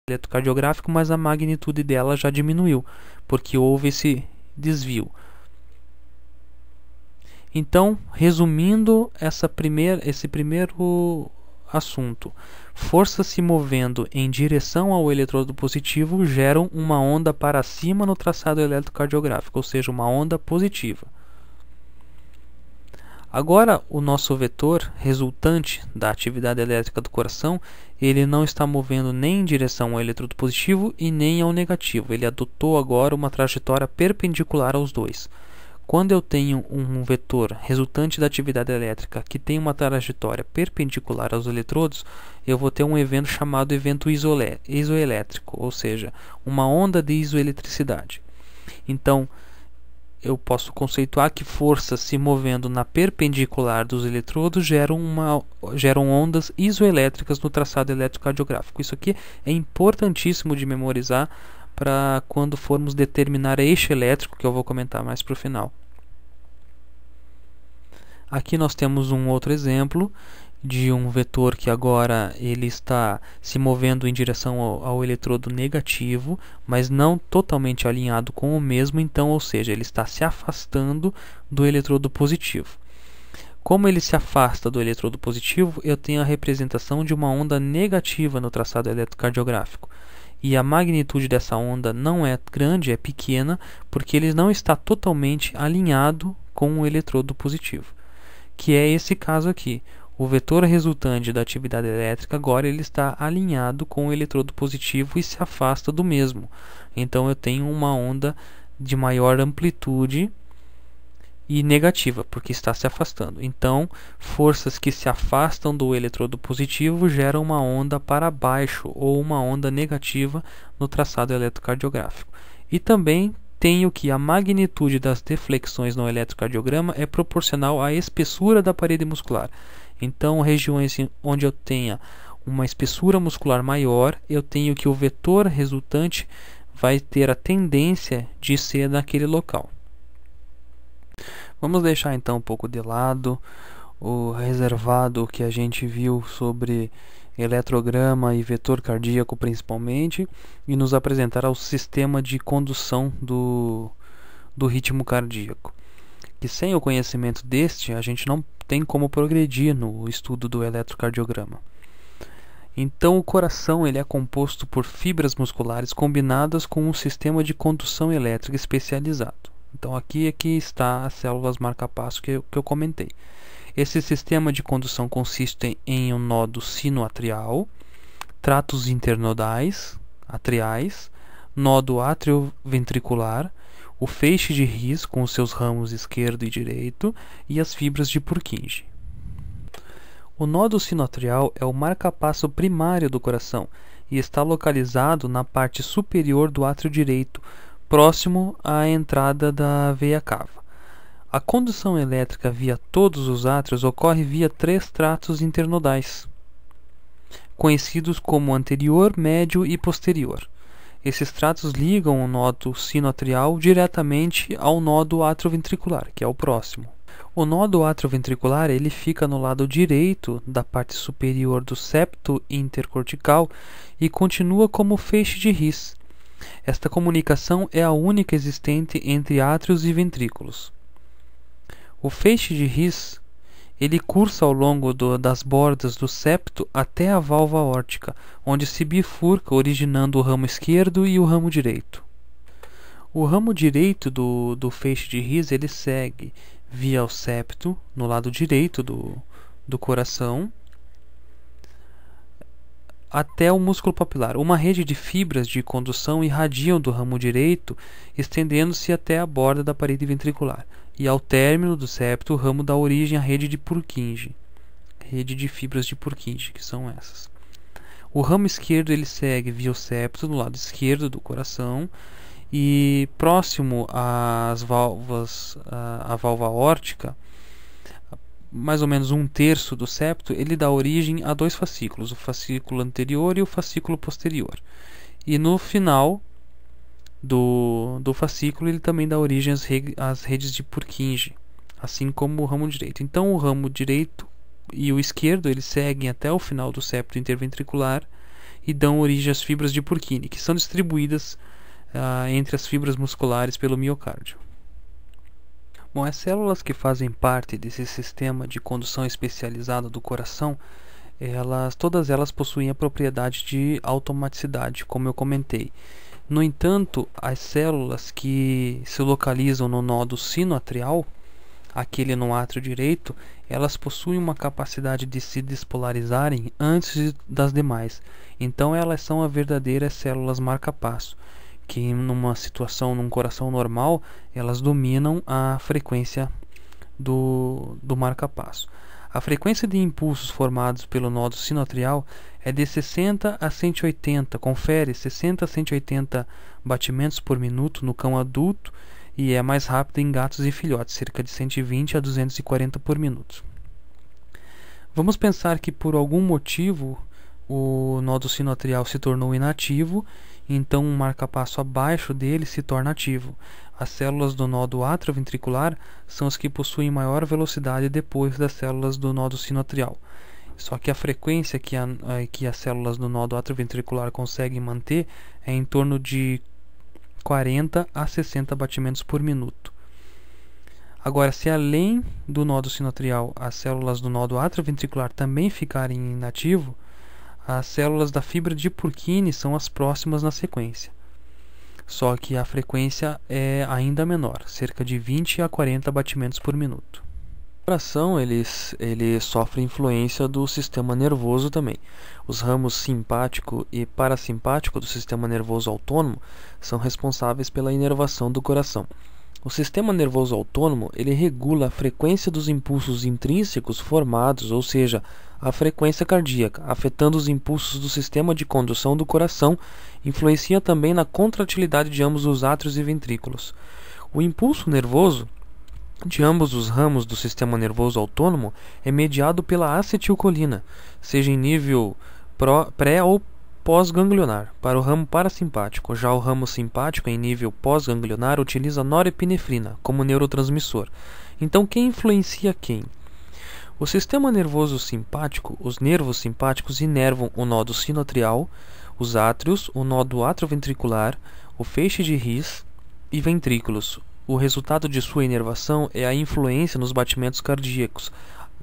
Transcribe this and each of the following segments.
eletrocardiográfico, mas a magnitude dela já diminuiu, porque houve esse desvio. Então, resumindo esse primeiro assunto, forças se movendo em direção ao eletrodo positivo geram uma onda para cima no traçado eletrocardiográfico, ou seja, uma onda positiva. Agora, o nosso vetor resultante da atividade elétrica do coração, ele não está movendo nem em direção ao eletrodo positivo e nem ao negativo. Ele adotou agora uma trajetória perpendicular aos dois. Quando eu tenho um vetor resultante da atividade elétrica que tem uma trajetória perpendicular aos eletrodos, eu vou ter um evento chamado evento isoelétrico, ou seja, uma onda de isoeletricidade. Então, eu posso conceituar que forças se movendo na perpendicular dos eletrodos geram ondas isoelétricas no traçado eletrocardiográfico. Isso aqui é importantíssimo de memorizar para quando formos determinar eixo elétrico, que eu vou comentar mais para o final. Aqui nós temos um outro exemplo de um vetor que agora ele está se movendo em direção ao eletrodo negativo, mas não totalmente alinhado com o mesmo, então, ou seja, ele está se afastando do eletrodo positivo. Como ele se afasta do eletrodo positivo, eu tenho a representação de uma onda negativa no traçado eletrocardiográfico. E a magnitude dessa onda não é grande, é pequena, porque ele não está totalmente alinhado com o eletrodo positivo, que é esse caso aqui. O vetor resultante da atividade elétrica agora ele está alinhado com o eletrodo positivo e se afasta do mesmo. Então eu tenho uma onda de maior amplitude e negativa, porque está se afastando. Então, forças que se afastam do eletrodo positivo geram uma onda para baixo ou uma onda negativa no traçado eletrocardiográfico. E também tenho que a magnitude das deflexões no eletrocardiograma é proporcional à espessura da parede muscular. Então, regiões onde eu tenha uma espessura muscular maior, eu tenho que o vetor resultante vai ter a tendência de ser naquele local. Vamos deixar então um pouco de lado o reservado que a gente viu sobre eletrograma e vetor cardíaco principalmente, e nos apresentar ao sistema de condução do ritmo cardíaco. Que sem o conhecimento deste, a gente não tem como progredir no estudo do eletrocardiograma. Então o coração ele é composto por fibras musculares combinadas com um sistema de condução elétrica especializado. Então aqui está as células marca-passo que eu comentei. Esse sistema de condução consiste em um nodo sinoatrial, tratos internodais, atriais, nodo atrioventricular, o feixe de His com os seus ramos esquerdo e direito e as fibras de Purkinje. O nodo sinoatrial é o marca-passo primário do coração e está localizado na parte superior do átrio direito, próximo à entrada da veia cava. A condução elétrica via todos os átrios ocorre via 3 tratos internodais, conhecidos como anterior, médio e posterior. Esses tratos ligam o nodo sinoatrial diretamente ao nodo atrioventricular, que é o próximo. O nodo atrioventricular ele fica no lado direito da parte superior do septo intercortical e continua como feixe de His. Esta comunicação é a única existente entre átrios e ventrículos. O feixe de His ele cursa ao longo das bordas do septo até a válvula aórtica, onde se bifurca, originando o ramo esquerdo e o ramo direito. O ramo direito do feixe de His ele segue via o septo, no lado direito do coração, até o músculo papilar. Uma rede de fibras de condução irradiam do ramo direito, estendendo-se até a borda da parede ventricular. E ao término do septo, o ramo dá origem à rede de Purkinje, rede de fibras de Purkinje, que são essas. O ramo esquerdo ele segue via o septo, no lado esquerdo do coração, e próximo às válvulas, à válvula aórtica, mais ou menos 1/3 do septo, ele dá origem a 2 fascículos, o fascículo anterior e o fascículo posterior. E no final do fascículo ele também dá origem às redes de Purkinje, assim como o ramo direito. Então o ramo direito e o esquerdo eles seguem até o final do septo interventricular e dão origem às fibras de Purkinje, que são distribuídas entre as fibras musculares pelo miocárdio. Bom, as células que fazem parte desse sistema de condução especializado do coração, todas elas possuem a propriedade de automaticidade, como eu comentei. No entanto, as células que se localizam no nódo sinoatrial, aquele no átrio direito, elas possuem uma capacidade de se despolarizarem antes das demais. Então elas são as verdadeiras células marca-passo, que num coração normal, elas dominam a frequência do marca-passo. A frequência de impulsos formados pelo nódo sinoatrial é de 60 a 180, confere 60 a 180 batimentos por minuto no cão adulto, e é mais rápida em gatos e filhotes, cerca de 120 a 240 por minuto. Vamos pensar que por algum motivo o nódo sinoatrial se tornou inativo, então um marca-passo abaixo dele se torna ativo. As células do nódo atrioventricular são as que possuem maior velocidade depois das células do nódo sinoatrial. Só que a frequência que as células do nódo atrioventricular conseguem manter é em torno de 40 a 60 batimentos por minuto. Agora, se além do nódo sinoatrial as células do nódo atrioventricular também ficarem inativo, as células da fibra de Purkinje são as próximas na sequência. Só que a frequência é ainda menor, cerca de 20 a 40 batimentos por minuto. O coração ele sofre influência do sistema nervoso também. Os ramos simpático e parasimpático do sistema nervoso autônomo são responsáveis pela inervação do coração. O sistema nervoso autônomo ele regula a frequência dos impulsos intrínsecos formados, ou seja, a frequência cardíaca, afetando os impulsos do sistema de condução do coração, influencia também na contratilidade de ambos os átrios e ventrículos. O impulso nervoso de ambos os ramos do sistema nervoso autônomo é mediado pela acetilcolina, seja em nível pré ou pós-ganglionar, para o ramo parasimpático. Já o ramo simpático, em nível pós-ganglionar, utiliza norepinefrina como neurotransmissor. Então, quem influencia quem? O sistema nervoso simpático, os nervos simpáticos inervam o nódo sinoatrial, os átrios, o nódo atrioventricular, o feixe de His e ventrículos. O resultado de sua inervação é a influência nos batimentos cardíacos,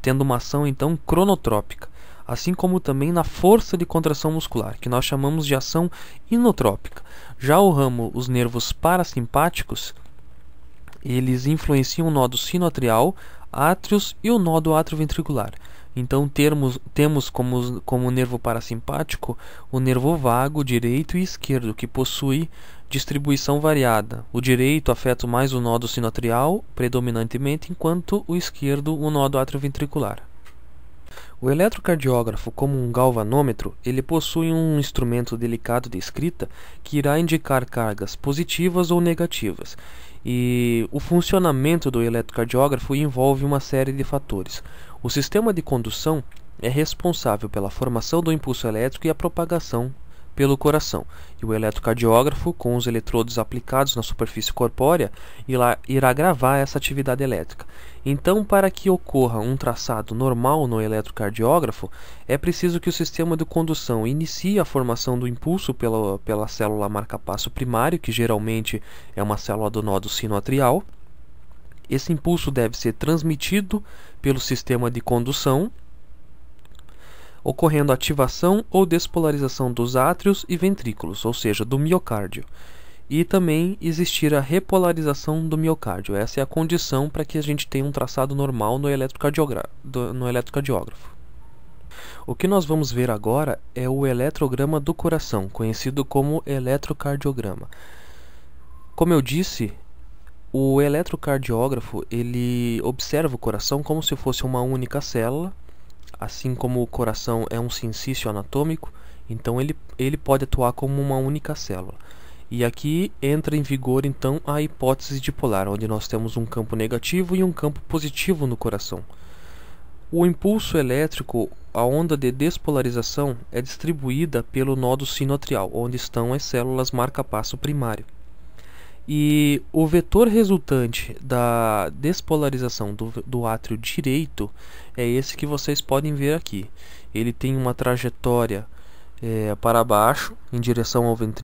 tendo uma ação então cronotrópica, assim como também na força de contração muscular, que nós chamamos de ação inotrópica. Já os nervos parasimpáticos, eles influenciam o nódo sinoatrial, átrios e o nódo atrioventricular. Então temos como nervo parasimpático o nervo vago direito e esquerdo, que possui distribuição variada. O direito afeta mais o nódo sinoatrial predominantemente, enquanto o esquerdo o nódo atrioventricular. O eletrocardiógrafo, como um galvanômetro, ele possui um instrumento delicado de escrita que irá indicar cargas positivas ou negativas. E o funcionamento do eletrocardiógrafo envolve uma série de fatores. O sistema de condução é responsável pela formação do impulso elétrico e a propagação pelo coração. E o eletrocardiógrafo, com os eletrodos aplicados na superfície corpórea, irá gravar essa atividade elétrica. Então, para que ocorra um traçado normal no eletrocardiógrafo, é preciso que o sistema de condução inicie a formação do impulso pela célula marca-passo primário, que geralmente é uma célula do nódo sinoatrial. Esse impulso deve ser transmitido pelo sistema de condução, ocorrendo ativação ou despolarização dos átrios e ventrículos, ou seja, do miocárdio. E também existir a repolarização do miocárdio. Essa é a condição para que a gente tenha um traçado normal no eletrocardiógrafo. O que nós vamos ver agora é o eletrograma do coração, conhecido como eletrocardiograma. Como eu disse, o eletrocardiógrafo ele observa o coração como se fosse uma única célula. Assim como o coração é um sincício anatômico, então ele pode atuar como uma única célula. E aqui entra em vigor então a hipótese dipolar, onde nós temos um campo negativo e um campo positivo no coração. O impulso elétrico, a onda de despolarização, é distribuída pelo nódo sinoatrial, onde estão as células marca-passo primário. E o vetor resultante da despolarização do átrio direito é esse que vocês podem ver aqui. Ele tem uma trajetória para baixo, em direção ao ventrículo.